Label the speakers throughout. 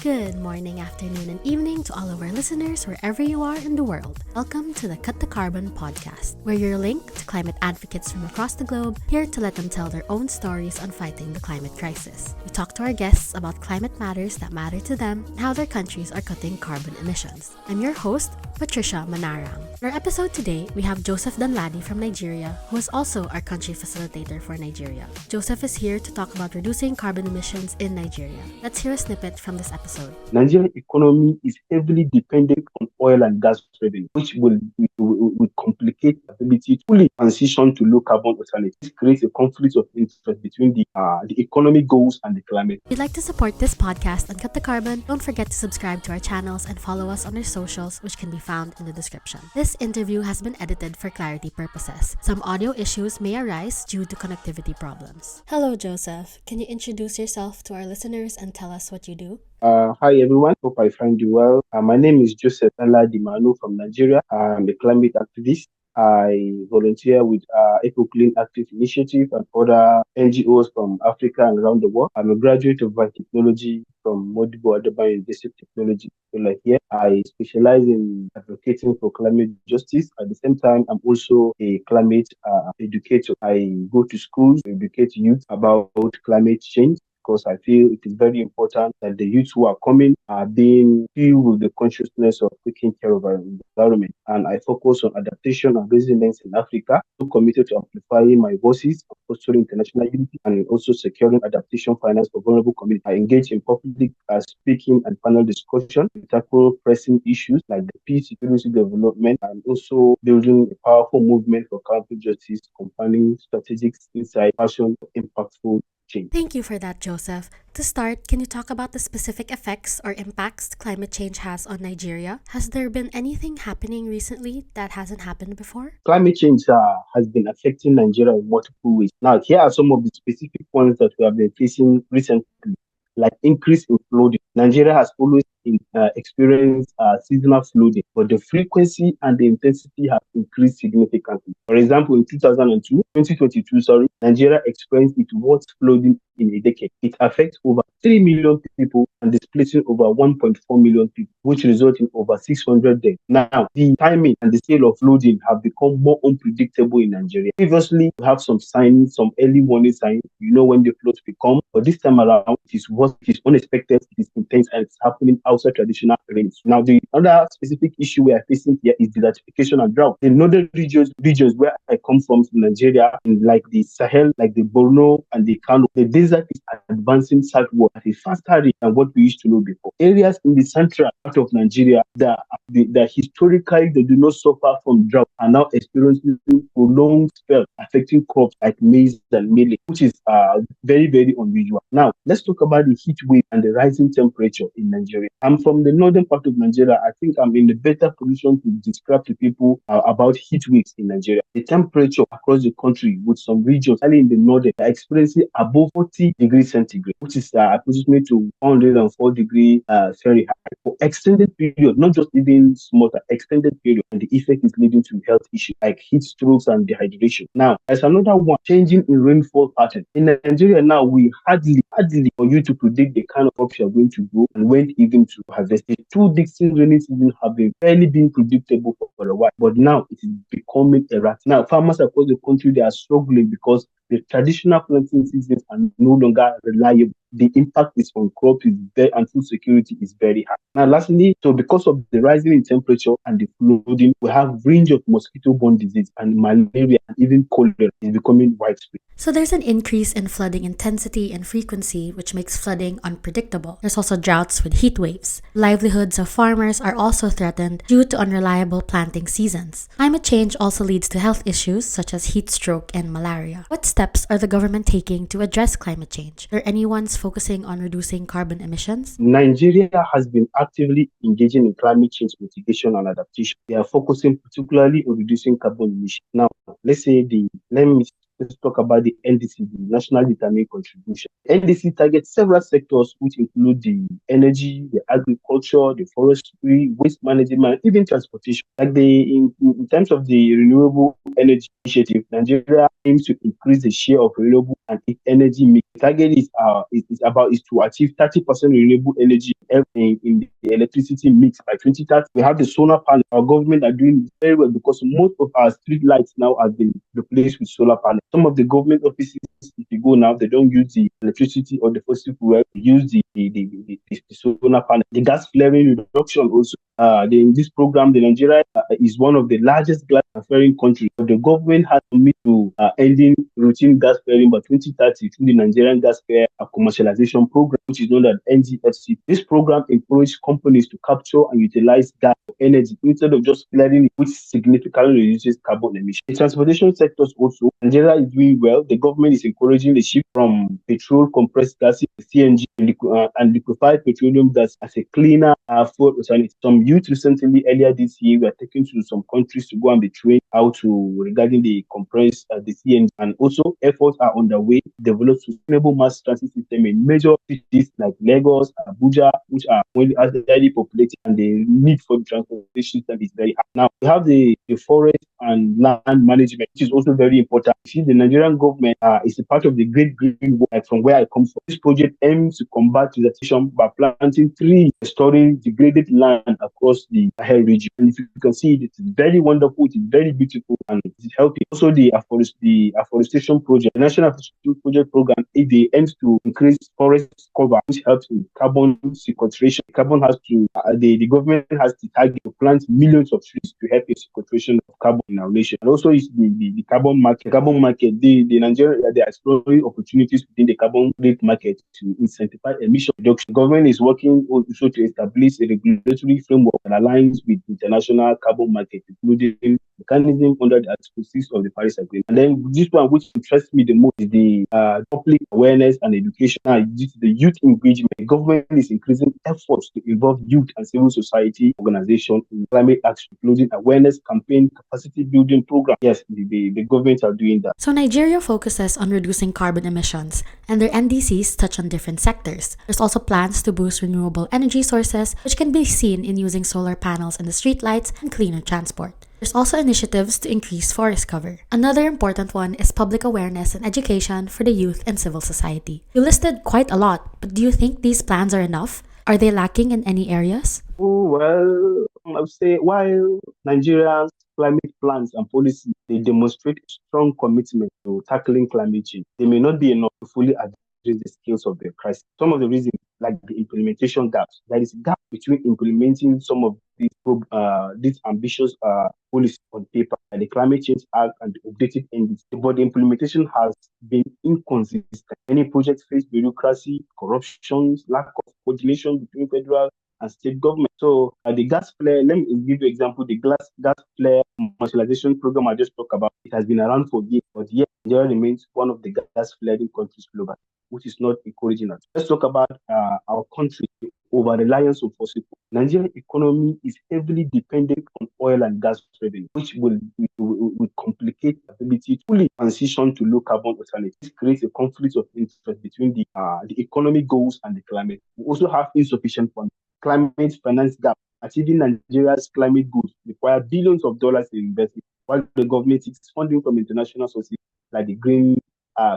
Speaker 1: Good morning, afternoon, and evening to all of our listeners wherever you are in the world. Welcome to the Cut the Carbon podcast, where you're linked to climate advocates from across the globe, here to let them tell their own stories on fighting the climate crisis. We talk to our guests about climate matters that matter to them and how their countries are cutting carbon emissions. I'm your host, Patricia Manarang. In our episode today, we have Joseph Danladi from Nigeria, who is also our country facilitator for Nigeria. Joseph is here to talk about reducing carbon emissions in Nigeria. Let's hear a snippet from this episode.
Speaker 2: Nigerian economy is heavily dependent on oil and gas revenue, which will complicate the ability to fully transition to low carbon alternatives. This creates a conflict of interest between the economic goals and the climate.
Speaker 1: If you'd like to support this podcast and cut the carbon, don't forget to subscribe to our channels and follow us on our socials, which can be found in the description. This interview has been edited for clarity purposes. Some audio issues may arise due to connectivity problems. Hello, Joseph. Can you introduce yourself to our listeners and tell us what you do?
Speaker 2: Hi everyone, hope I find you well. My name is Joseph Danladi from Nigeria. I'm a climate activist. I volunteer with Eco Clean Active Initiative and other NGOs from Africa and around the world. I'm a graduate of biotechnology from Modibo Adaba University of Technology. So like here, I specialize in advocating for climate justice. At the same time, I'm also a climate educator. I go to schools to educate youth about climate change, because I feel it is very important that the youth who are coming are being filled with the consciousness of taking care of our environment. And I focus on adaptation and resilience in Africa. I'm committed to amplifying my voices, fostering international unity, and also securing adaptation finance for vulnerable communities. I engage in public speaking and panel discussion to tackle pressing issues like the peace, security, development, and also building a powerful movement for climate justice, combining strategic insight, passion, impactful change.
Speaker 1: Thank you for that, Joseph. To start, can you talk about the specific effects or impacts climate change has on Nigeria? Has there been anything happening recently that hasn't happened before?
Speaker 2: Climate change has been affecting Nigeria in multiple ways. Now, here are some of the specific points that we have been facing recently, like increase in flooding. Nigeria has always experienced seasonal flooding, but the frequency and the intensity have increased significantly. For example, in 2022, Nigeria experienced its worst flooding in a decade. It affects over 3 million people and displacing over 1.4 million people, which results in over 600 deaths. Now, the timing and the scale of flooding have become more unpredictable in Nigeria. Previously, we have some signs, some early warning signs, when the floods will come, but this time around, it is unexpected, it is intense, and it's happening outside traditional rains. Now, the other specific issue we are facing here is desertification and drought. In northern regions where I come from Nigeria, in like the Sahel, like the Borno and the Kano, the desert is advancing southward at a faster rate than what we used to know before. Areas in the central part of Nigeria that historically they do not suffer from drought are now experiencing prolonged spells affecting crops like maize and millet, which is very, very unusual. Now, let's talk about the heat wave and the rising temperature in Nigeria. I'm from the northern part of Nigeria. I think I'm in a better position to describe to people about heat waves in Nigeria. The temperature across the country, with some regions, especially in the northern, are experiencing above 40 degrees centigrade, which is approximately to 104 degrees Fahrenheit for extended period, not just even small, extended period, and the effect is leading to health issues like heat strokes and dehydration. Now, there's another one, changing in rainfall pattern. In Nigeria now, we hardly for you to predict the kind of crops you are going to grow and when even to harvest. The 2 distinct rainy seasons have barely been predictable for a while, but now it is becoming erratic. Now, farmers across the country, they are struggling because the traditional planting seasons are no longer reliable. The impact is on crops is there and food security is very high. Now, lastly, so because of the rising in temperature and the flooding, we have range of mosquito-borne disease and malaria and even cholera is becoming widespread.
Speaker 1: So there's an increase in flooding intensity and frequency, which makes flooding unpredictable. There's also droughts with heat waves. Livelihoods of farmers are also threatened due to unreliable planting seasons. Climate change also leads to health issues such as heat stroke and malaria. What steps are the government taking to address climate change? Are anyone's focusing on reducing carbon emissions?
Speaker 2: Nigeria has been actively engaging in climate change mitigation and adaptation. They are focusing particularly on reducing carbon emissions. Now, let me let's talk about the NDC, the National Determined Contribution. NDC targets several sectors, which include the energy, the agriculture, the forestry, waste management, even transportation. Like in terms of the renewable energy initiative, Nigeria aims to increase the share of renewable and energy mix. The target is to achieve 30% renewable energy in the electricity mix by 2030. We have the solar panel. Our government are doing very well because most of our street lights now have been replaced with solar panels. Some of the government offices, if you go now, they don't use the electricity or the fossil fuel, they use the solar panel. The gas flaring reduction also. In this program, the Nigeria is one of the largest gas flaring countries. But the government has committed to ending routine gas flaring by 2030 through the Nigerian Gas Flare Commercialization Program, which is known as NGFC. This program encourages companies to capture and utilize gas for energy instead of just flaring it, which significantly reduces carbon emissions. The transportation sectors also, Nigeria is doing well. The government is encouraging the shift from petrol compressed gases, CNG, and liquefied petroleum gas as a cleaner fuel alternative. Some youth recently, earlier this year, were taken to some countries to go and be trained how to regarding the compressed the CNG, and also efforts are underway to develop sustainable mass transit system in major cities like Lagos, Abuja, which are highly populated, and the need for the transportation system is very high. Now we have the forest and land management, which is also very important. You see, the Nigerian government is a part of the Great Green Wall, like from where I come from. This project aims to combat desertification by planting trees, restoring degraded land across the Sahel region. And if you can see, it is very wonderful, it is very beautiful, and it is helping. Also, the afforestation project, the National Afforestation Project Program, it aims to increase forest cover, which helps in carbon sequestration. The government has the target to plant millions of trees to help in sequestration of carbon in our nation. And also, is the carbon market. The Nigeria, they are exploring opportunities within the carbon credit market to incentivize emission reduction. The government is working also to establish a regulatory framework that aligns with international carbon market, including mechanism under the Article 6 of the Paris Agreement. And then this one, which interests me the most, is the public awareness and education. Now, due to the youth engagement, the government is increasing efforts to involve youth and civil society organizations in climate action, including awareness campaign, capacity building program. Yes, the government are doing that.
Speaker 1: So Nigeria focuses on reducing carbon emissions, and their NDCs touch on different sectors. There's also plans to boost renewable energy sources, which can be seen in using solar panels in the streetlights and cleaner transport. There's also initiatives to increase forest cover. Another important one is public awareness and education for the youth and civil society. You listed quite a lot, but do you think these plans are enough? Are they lacking in any areas?
Speaker 2: Oh, well, I would say while Nigeria's climate plans and policies, they demonstrate strong commitment to tackling climate change, they may not be enough to fully address the scales of the crisis. Some of the reasons, like the implementation gaps, there is a gap between implementing some of these ambitious policies on paper, like the Climate Change Act and the updated NDC. But the implementation has been inconsistent. Many projects face bureaucracy, corruption, lack of coordination between federal and state government. So the gas flare, let me give you an example. The gas flare commercialization program I just talked about, it has been around for years, but yet Nigeria remains one of the gas flaring countries globally, which is not encouraging us. Let's talk about our country over reliance on fossil fuel. Nigerian economy is heavily dependent on oil and gas revenue, which will complicate the ability to fully transition to low carbon alternatives. This creates a conflict of interest between the economic goals and the climate. We also have insufficient funds. Climate finance gap. Achieving Nigeria's climate goals require billions of dollars in investment, while the government is funding from international sources like the Green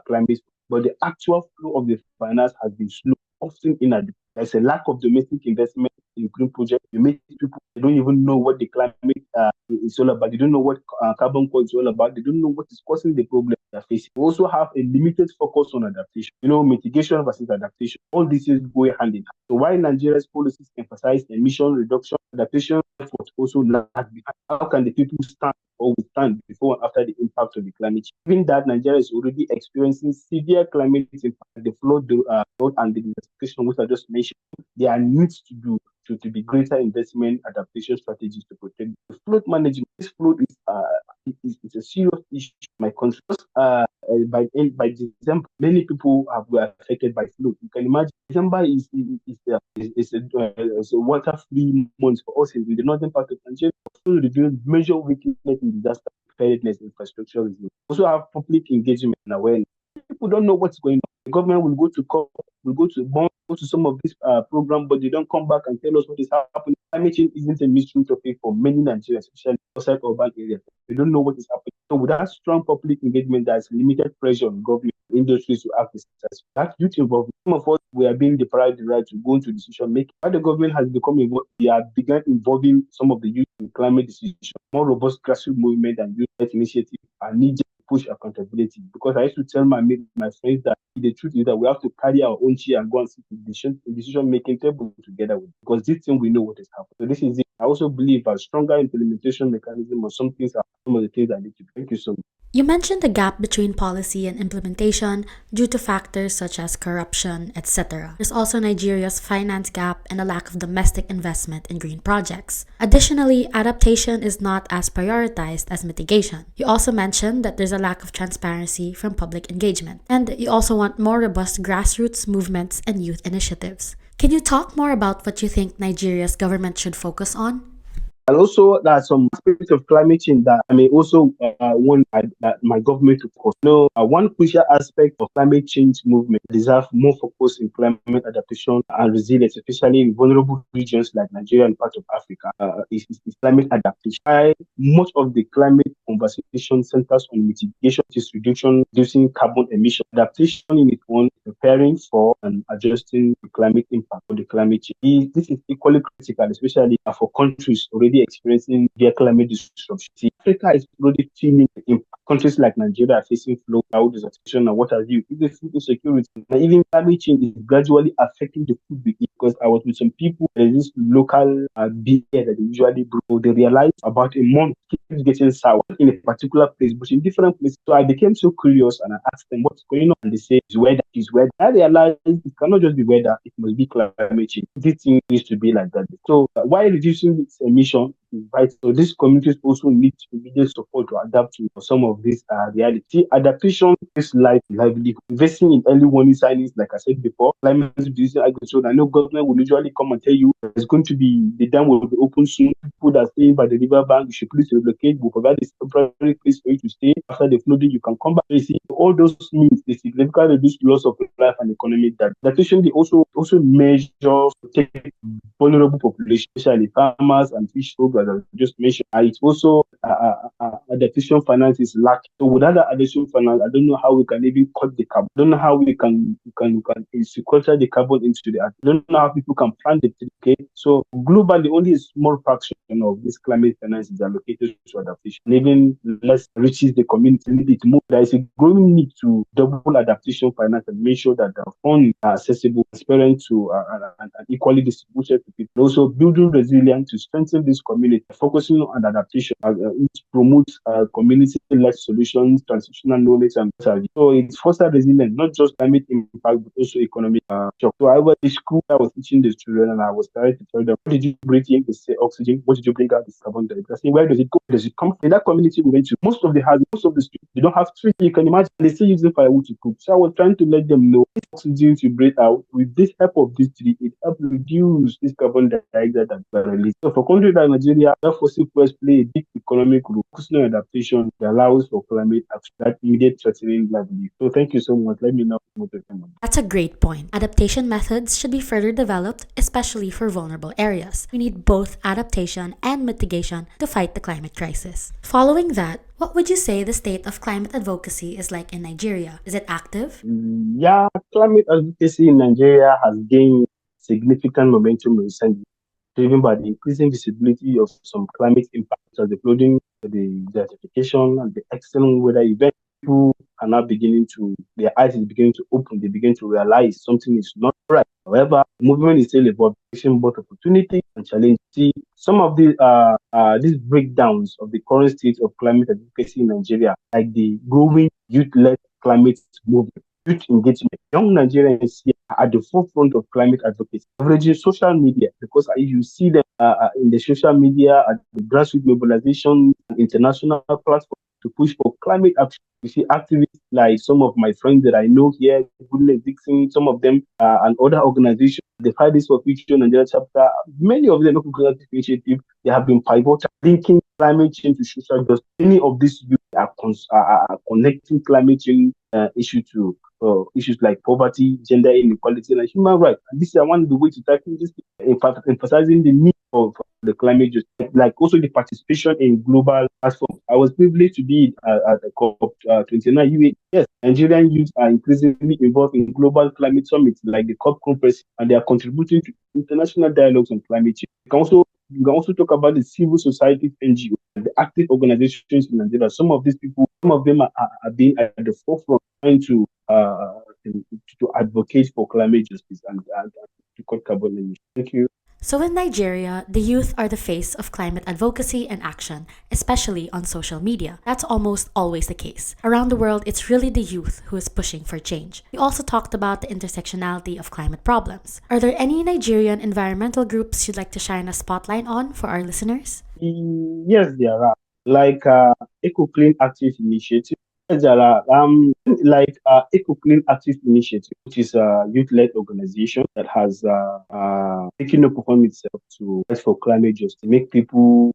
Speaker 2: Climate. But the actual flow of the finance has been slow, often inadequate. There's a lack of domestic investment in green projects. You make people, they don't even know what the climate is all about. They don't know what carbon core is all about. They don't know what is causing the problem they're facing. We also have a limited focus on adaptation. Mitigation versus adaptation. All these is go hand in hand. So while Nigeria's policies emphasize emission reduction, adaptation efforts also lag behind. How can the people stand or withstand before and after the impact of the climate change? Given that Nigeria is already experiencing severe climate impact, the flood and the desertification, which I just mentioned, there are needs to do to be greater investment adaptation strategies to protect the flood management. This flood is a serious issue in my country. By December, many people were affected by flood. You can imagine December is a water-free month for us in the northern part of Nigeria. So the major weakness in disaster. preparedness, infrastructure resilience. Also have public engagement and awareness. People don't know what's going on. The government will go to court, will go to bond, go to some of these programs, but they don't come back and tell us what is happening. Climate change isn't a mystery topic for many Nigerians, especially outside urban areas. They don't know what is happening. So without strong public engagement, there's limited pressure on government industries to act successfully. That youth involvement. Some of us, we are being deprived the right to go into decision making. While the government has become involved, they have begun involving some of the youth in climate decisions. More robust grassroots movement and youth initiatives are needed to push accountability. Because I used to tell my friends that the truth is that we have to carry our own chair and go and sit in the decision making table together with. Because this thing we know what is happening. So this is it. I also believe a stronger implementation mechanism or some things are some of the things I need to do. Thank you so much.
Speaker 1: You mentioned the gap between policy and implementation due to factors such as corruption, etc. There's also Nigeria's finance gap and a lack of domestic investment in green projects. Additionally, adaptation is not as prioritized as mitigation. You also mentioned that there's a lack of transparency from public engagement, and you also want more robust grassroots movements and youth initiatives. Can you talk more about what you think Nigeria's government should focus on?
Speaker 2: And also, there are some aspects of climate change that I may also want that my government to focus. One crucial aspect of climate change movement deserves more focus in climate adaptation and resilience, especially in vulnerable regions like Nigeria and part of Africa, is climate adaptation. Much of the climate conversation centers on mitigation, reducing carbon emission. Adaptation in its own, preparing for and adjusting the climate impact of the climate change. This is equally critical, especially for countries already experiencing their climate disruption. See, Africa is already feeling the impact. Countries like Nigeria are facing flood, drought, desertification, and what have you. Even food insecurity, and even climate change is gradually affecting the food we eat. Because I was with some people, there is this local beer that they usually brew. They realized about a month keeps getting sour in a particular place, but in different places. So I became so curious and I asked them what's going on. And they say it's weather. It's weather. I realized it cannot just be weather; it must be climate change. This thing needs to be like that. So while reducing its emission is vital, so these communities also need immediate support to adapt to some of this reality. Adaptation is livelihood. Investing in early warning signings, like I said before, climate reducing agriculture. I know government will usually come and tell you there's going to be the dam will be open soon. People that are staying by the river bank, you should please relocate. We'll provide this temporary place for you to stay. After the flooding, you can come back. You see, all those means they significantly reduce loss of life and economic damage. Adaptation they also measures to take vulnerable populations, especially farmers and fish folk, as I just mentioned. It's also adaptation finance is lacking. So without the adaptation finance, I don't know how we can even cut the carbon. I don't know how we can sequester the carbon into the earth. I don't know how people can plant the tree. Okay, so globally, only a small fraction of this climate finance is allocated to adaptation. And even less reaches the community. There is a growing need to double adaptation finance and make sure that the funds are accessible, transparent to and equally distributed to people. Also, building resilience to strengthen this community, focusing on adaptation, it promotes community-led solutions, transitional knowledge, and service. So it fosters resilience, not just climate impact, but also economic shock. So I was in school, I was teaching the children, and I was trying to tell them, what did you breathe in? They say oxygen. What did you bring out? This carbon dioxide. I say, where does it go? Does it come from? In that community we went to, most of the houses, most of the streets, they don't have trees. You can imagine they still using firewood to cook. So I was trying to let them know this oxygen you breathe out, with this help of this tree, it helps reduce this carbon dioxide that we release. So for countries like Nigeria, that fossil fuels play a big economic role. Focusing on adaptation that allows for climate action, that immediate threatening livelihood. So thank you so much. Let me know.
Speaker 1: That's a great point. Adaptation methods should be further developed, especially for vulnerable areas. We need both adaptation and mitigation to fight the climate crisis. Following that, what would you say the state of climate advocacy is like in Nigeria? Is it active?
Speaker 2: Yeah, climate advocacy in Nigeria has gained significant momentum recently, driven by the increasing visibility of some climate impacts as the flooding, the desertification, and the extreme weather events. People are now their eyes is beginning to open. They begin to realize something is not right. However, the movement is still about facing both opportunity and challenge. See, some of these breakdowns of the current state of climate advocacy in Nigeria, like the growing youth-led climate movement, youth engagement. Young Nigerians here are at the forefront of climate advocacy, leveraging social media, because you see them in the social media, at the grassroots mobilization, international platforms, to push for climate action. You see, activists like some of my friends that I know here, Goodness Dixon, some of them, and other organizations, the Fridays for Future Nigeria chapter, many of them local creative initiative, they have been pivotal, linking climate change to social justice. Many of these youth are connecting climate change issue to issues like poverty, gender inequality, and human rights. And this is one of the ways to tackle this, emphasizing the need for the climate justice, like also the participation in global platforms. I was privileged to be at the COP 29 UAE. Yes, Nigerian youth are increasingly involved in global climate summits like the COP conference, and they are contributing to international dialogues on climate change. You can also talk about the civil society NGO, the active organizations in Nigeria. Some of these people, some of them are being at the forefront trying to advocate for climate justice and to cut carbon emissions. Thank you.
Speaker 1: So in Nigeria, the youth are the face of climate advocacy and action, especially on social media. That's almost always the case. Around the world, it's really the youth who is pushing for change. We also talked about the intersectionality of climate problems. Are there any Nigerian environmental groups you'd like to shine a spotlight on for our listeners?
Speaker 2: Yes, there are. Like Eco Clean Active Initiative. Yes, there are like Eco Clean Active Initiative, which is a youth-led organization that has taken upon itself to fight for climate justice, make people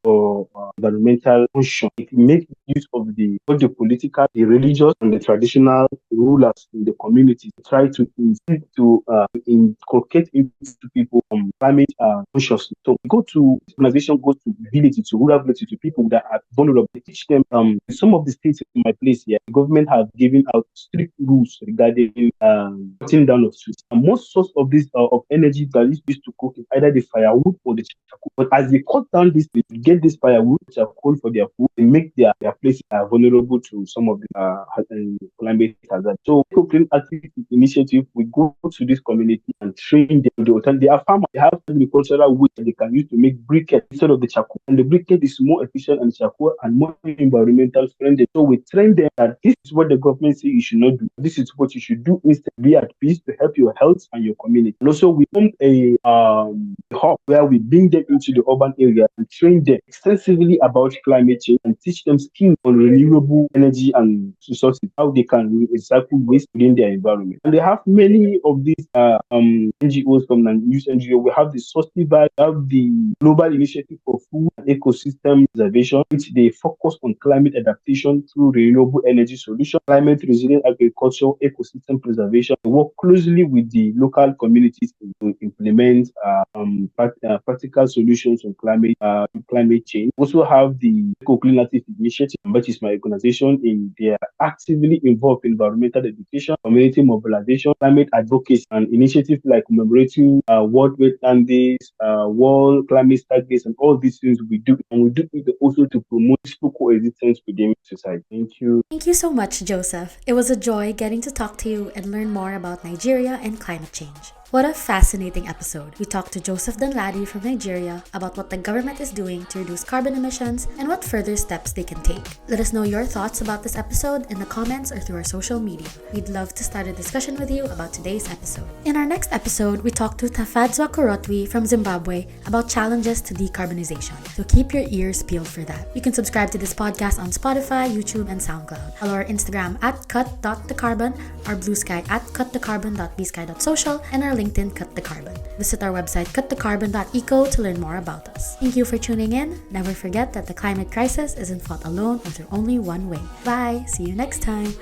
Speaker 2: environmental conscious, make use of both the political, the religious, and the traditional rulers in the community to try to inculcate into people climate consciousness. So this organization goes to villages, to rural villages, to people that are vulnerable. They teach them. Some of the states in my place here, the government have given out strict rules regarding cutting down of trees. And most source of this of energy that is used to cook is either the firewood or the charcoal. But as they cut down this, they get this firewood, charcoal for their food, they make their places vulnerable to some of the climate hazard. So, Clean Active Initiative, we go to this community and train them. They are farmers. They have agricultural wood that they can use to make briquette instead of the charcoal. And the briquette is more efficient and charcoal and more environmental friendly. So we train them that this is what the government says you should not do. This is what you should do instead. Be at peace to help your health and your community. And also we form a hub where we bring them into the urban area and train them extensively about climate change and teach them skills on renewable energy and resources, how they can recycle waste within their environment. And they have many of these NGOs from the news NGO. We have the Sostival, we have the Global Initiative for Food and Ecosystem Preservation, which they focus on climate adaptation through renewable energy solutions, climate resilient agriculture, ecosystem preservation. They work closely with the local communities to implement practical solutions on climate change. We also have the Eco Clean Active Initiative, which is my organization. They are actively involved in environmental education, community mobilization, climate advocacy, and initiatives like commemorating World Wetland Days, World Climate Start Days, and all these things we do. And we do it also to promote peaceful coexistence within society. Thank you.
Speaker 1: Thank you so much, Joseph. It was a joy getting to talk to you and learn more about Nigeria and climate change. What a fascinating episode. We talked to Joseph Danladi from Nigeria about what the government is doing to reduce carbon emissions and what further steps they can take. Let us know your thoughts about this episode in the comments or through our social media. We'd love to start a discussion with you about today's episode. In our next episode, we talked to Tafadzwa Korotwi from Zimbabwe about challenges to decarbonization. So keep your ears peeled for that. You can subscribe to this podcast on Spotify, YouTube, and SoundCloud. Follow our Instagram at cut.thecarbon, our Blue Sky at cutthecarbon.bsky.social, and our LinkedIn Cut the Carbon. Visit our website cutthecarbon.eco to learn more about us. Thank you for tuning in. Never forget that the climate crisis isn't fought alone or through only one way. Bye. See you next time.